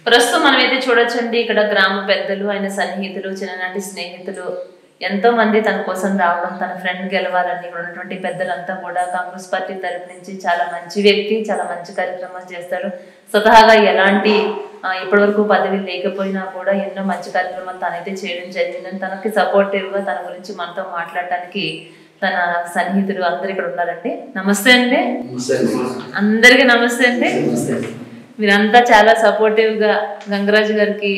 ప్రస్తుతం మనమైతే చూడొచ్చండి ఇక్కడ గ్రామ పెద్దలు ఆయన సన్నిహితులు చిన్ననాటి స్నేహితులు ఎంతో మంది తన కోసం రావడం తన ఫ్రెండ్ గెలవాలని ఇక్కడ ఉన్నటువంటి పెద్దలంతా కూడా కాంగ్రెస్ పార్టీ తరపు నుంచి చాలా మంచి వ్యక్తి చాలా మంచి కార్యక్రమాలు చేస్తాడు స్వతహాగా ఎలాంటి ఇప్పటివరకు పదవి లేకపోయినా కూడా ఎన్నో మంచి కార్యక్రమాలు తనైతే చేయడం జరిగిందని తనకి సపోర్టివ్గా తన గురించి మనతో మాట్లాడటానికి తన సన్నిహితులు అందరు ఇక్కడ ఉన్నారండి. నమస్తే అండి. అందరికీ నమస్తే అండి. మీరంతా చాలా సపోర్టివ్గా గంగరాజు గారికి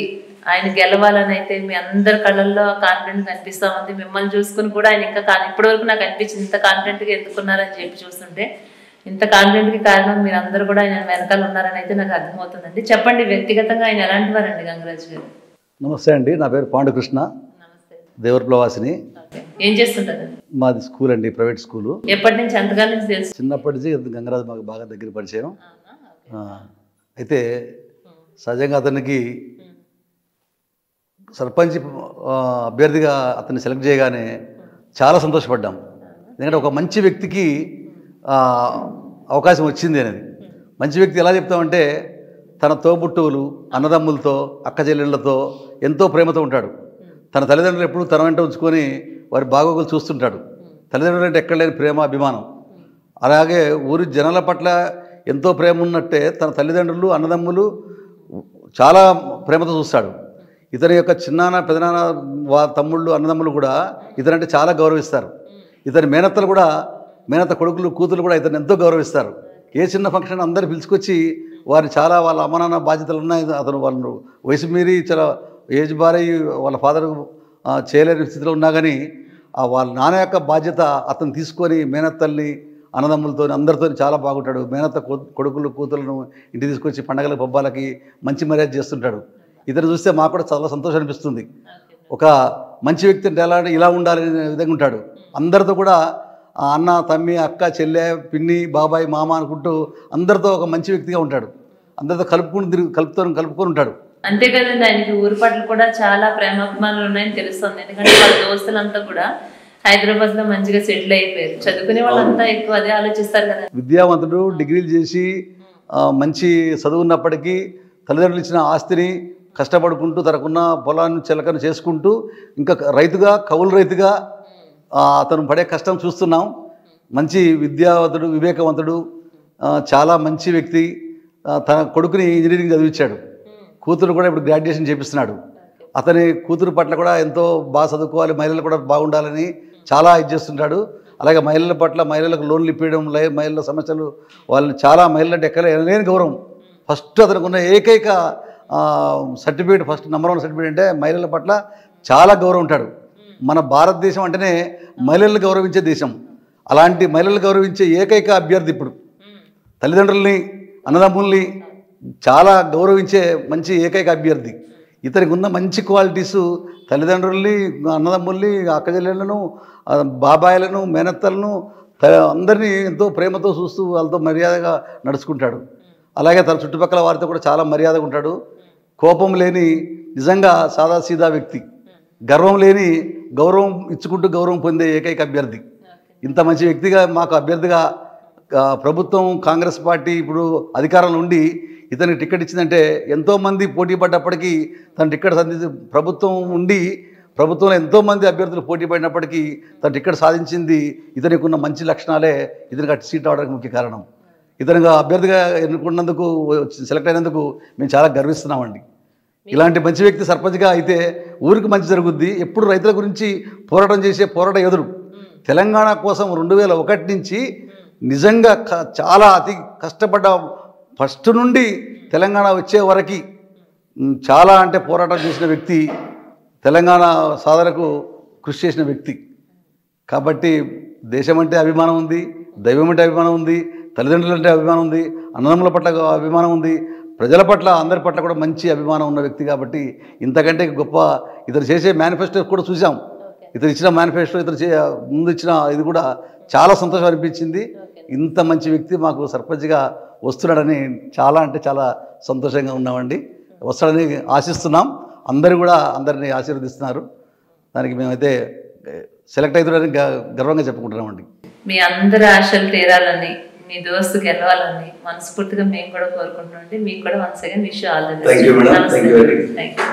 ఆయన గెలవాలని అయితే మీ అందరి కళ్ళల్లో కాన్ఫిడెంట్ కనిపిస్తూ ఉంది. మిమ్మల్ని చూసుకుని కూడా ఆయన ఇంకా ఇప్పటివరకు నాకు అనిపించింది ఇంత కాన్ఫిడెంట్గా ఎందుకున్నారని చెప్పి చూస్తుంటే ఇంత కాన్ఫిడెంట్కి కారణం మీరు అందరూ కూడా ఆయన వెనకాల ఉన్నారని అయితే నాకు అర్థమవుతుందండి. చెప్పండి వ్యక్తిగతంగా ఆయన ఎలాంటి వారండి గంగరాజు గారు? నమస్తే అండి, నా పేరు పాండుకృష్ణ. నమస్తే. దేవరప్లవాసిని. ఏం చేస్తుంటారు? మాది స్కూల్ అండి, ప్రైవేట్ స్కూలు. ఎప్పటి నుంచి ఎంతకాలం నుంచి తెలుసు? చిన్నప్పటి నుంచి గంగరాజు మాకు బాగా దగ్గర పరిచయం. అయితే సహజంగా అతనికి సర్పంచ్ అభ్యర్థిగా అతన్ని సెలెక్ట్ చేయగానే చాలా సంతోషపడ్డాం. ఎందుకంటే ఒక మంచి వ్యక్తికి అవకాశం వచ్చింది అనేది. మంచి వ్యక్తి ఎలా చెప్తామంటే తన తోబుట్టువులు అన్నదమ్ములతో అక్క చెల్లెళ్ళతో ఎంతో ప్రేమతో ఉంటాడు. తన తల్లిదండ్రులు ఎప్పుడు తన వెంట ఉంచుకొని వారి బాగోగులు చూస్తుంటాడు. తల్లిదండ్రులు అంటే ఎక్కడ లేని ప్రేమ అభిమానం. అలాగే ఊరి జనాల పట్ల ఎంతో ప్రేమ ఉన్నట్టే తన తల్లిదండ్రులు అన్నదమ్ములు చాలా ప్రేమతో చూస్తాడు. ఇతని యొక్క చిన్నాన్న పెదనాన్న తమ్ముళ్ళు అన్నదమ్ములు కూడా ఇతనంటే చాలా గౌరవిస్తారు. ఇతని మేనత్తలు కూడా మేనత్త కొడుకులు కూతురు కూడా ఇతను ఎంతో గౌరవిస్తారు. ఏ చిన్న ఫంక్షన్ అందరు పిలుచుకొచ్చి వారిని చాలా వాళ్ళ అమ్మ నాన్న బాధ్యతలు ఉన్నాయి. అతను వాళ్ళు వయసు మీరి చాలా ఏజ్ బారై వాళ్ళ ఫాదర్ చేయలేని స్థితిలో ఉన్నా కానీ వాళ్ళ నాన్న యొక్క బాధ్యత అతను తీసుకొని మేనత్తల్ని అన్నదమ్ములతో అందరితో చాలా బాగుంటాడు. మేనత్త కొడుకులు కూతురులను ఇంటికి తీసుకొచ్చి పండగల పబ్బాలకి మంచి మర్యాద చేస్తుంటాడు. ఇతను చూస్తే మాకు కూడా చాలా సంతోషం అనిపిస్తుంది. ఒక మంచి వ్యక్తి అంటే ఎలా ఇలా ఉండాలి విధంగా ఉంటాడు. అందరితో కూడా అన్న తమ్మి అక్క చెల్లె పిన్ని బాబాయ్ మామ అనుకుంటూ అందరితో ఒక మంచి వ్యక్తిగా ఉంటాడు. అందరితో కలుపుకొని ఉంటాడు. అంతేకాదండి ఆయనకి ఊరి పట్ల కూడా చాలా ప్రేమాభిమానాలు ఉన్నాయని తెలుస్తుంది. ఎందుకంటే వాళ్ళ దోస్తులంతా కూడా హైదరాబాద్ లో మంచిగా సెటిల్ అయిపోయారు. చదువుకునే వాళ్ళంతా ఎక్కువ అదే ఆలోచిస్తారు కదా. విద్యావంతుడు డిగ్రీలు చేసి మంచి చదువున్నప్పటికీ తల్లిదండ్రులు ఇచ్చిన ఆస్తిని కష్టపడుకుంటూ తనకున్న పొలాన్ని చిలకను చేసుకుంటూ ఇంకా రైతుగా కౌలు రైతుగా అతను పడే కష్టం చూస్తున్నాం. మంచి విద్యావంతుడు వివేకవంతుడు చాలా మంచి వ్యక్తి. తన కొడుకుని ఇంజనీరింగ్ చదివించాడు. కూతురు కూడా ఇప్పుడు గ్రాడ్యుయేషన్ చేపిస్తున్నాడు. అతని కూతురు పట్ల కూడా ఎంతో బాగా చదువుకోవాలి, మహిళలు కూడా బాగుండాలని చాలా ఇది చేస్తుంటాడు. అలాగే మహిళల పట్ల మహిళలకు లోన్లు ఇప్పించడం మహిళల సమస్యలు వాళ్ళని చాలా మహిళలంటే ఎక్కడ లేని గౌరవం. ఫస్ట్ అతనికి ఉన్న ఏకైక సర్టిఫికేట్ ఫస్ట్ నంబర్ 1 సర్టిఫికేట్ అంటే మహిళల పట్ల చాలా గౌరవం ఉంటాడు. మన భారతదేశం అంటేనే మహిళలను గౌరవించే దేశం. అలాంటి మహిళలు గౌరవించే ఏకైక అభ్యర్థి ఇప్పుడు తల్లిదండ్రుల్ని అన్నదమ్ముల్ని చాలా గౌరవించే మంచి ఏకైక అభ్యర్థి. ఇతనికి ఉన్న మంచి క్వాలిటీసు తల్లిదండ్రుల్ని అన్నదమ్ముల్ని అక్కచెల్లెళ్ళను బాబాయిలను మేనత్తలను అందరినీ ఎంతో ప్రేమతో చూస్తూ వాళ్ళతో మర్యాదగా నడుచుకుంటాడు. అలాగే తన చుట్టుపక్కల వారితో కూడా చాలా మర్యాదగా ఉంటాడు. కోపం లేని నిజంగా సాదాసీదా వ్యక్తి. గర్వం లేని గౌరవం ఇచ్చుకుంటూ గౌరవం పొందే ఏకైక అభ్యర్థి. ఇంత మంచి వ్యక్తిగా మాకు అభ్యర్థిగా ప్రభుత్వం కాంగ్రెస్ పార్టీ ఇప్పుడు అధికారంలో ఉండి ఇతనికి టికెట్ ఇచ్చిందంటే ఎంతోమంది పోటీ పడ్డప్పటికీ తన టికెట్ ప్రభుత్వం ఉండి ప్రభుత్వంలో ఎంతోమంది అభ్యర్థులు పోటీ పడినప్పటికీ తన టికెట్ సాధించింది ఇతనికి ఉన్న మంచి లక్షణాలే ఇతనికి అటు సీట్ అవడానికి ముఖ్య కారణం. ఇతనిగా అభ్యర్థిగా ఎన్నుకున్నందుకు సెలెక్ట్ అయినందుకు మేము చాలా గర్విస్తున్నామండి. ఇలాంటి మంచి వ్యక్తి సర్పంచ్గా అయితే ఊరికి మంచి జరుగుద్ది. ఎప్పుడు రైతుల గురించి పోరాటం చేసే పోరాట యోధుడు. తెలంగాణ కోసం 2001 నుంచి నిజంగా చాలా అతి కష్టపడ్డ ఫస్ట్ నుండి తెలంగాణ వచ్చే వరకు చాలా అంటే పోరాటం చేసిన వ్యక్తి, తెలంగాణ సాధనకు కృషి చేసిన వ్యక్తి. కాబట్టి దేశం అంటే అభిమానం ఉంది, దైవం అంటే అభిమానం ఉంది, తల్లిదండ్రులు అంటే అభిమానం ఉంది, అన్నదమ్ముల పట్ల అభిమానం ఉంది, ప్రజల పట్ల అందరి పట్ల కూడా మంచి అభిమానం ఉన్న వ్యక్తి. కాబట్టి ఇంతకంటే గొప్ప ఇతను చేసే మేనిఫెస్టో కూడా చూసాం. ఇతను ఇచ్చిన మేనిఫెస్టో ఇతను ముందు ఇచ్చిన ఇది కూడా చాలా సంతోషం అనిపించింది. ఇంత మంచి వ్యక్తి మాకు సర్పంచ్గా వస్తున్నాడని చాలా అంటే చాలా సంతోషంగా ఉన్నామండి. వస్తాడని ఆశిస్తున్నాం. అందరూ కూడా అందరినీ ఆశీర్వదిస్తున్నారు. దానికి మేమైతే సెలెక్ట్ అవుతున్నారని గర్వంగా చెప్పుకుంటున్నామండి. మీ అందరి ఆశలు తీరాలని మీ దోస్తు గెలవాలని మనస్ఫూర్తిగా మేము కూడా కోరుకుంటున్నాం. మీకు కూడా once again wish all the Thank you, madam. Thank you very much. Thank you.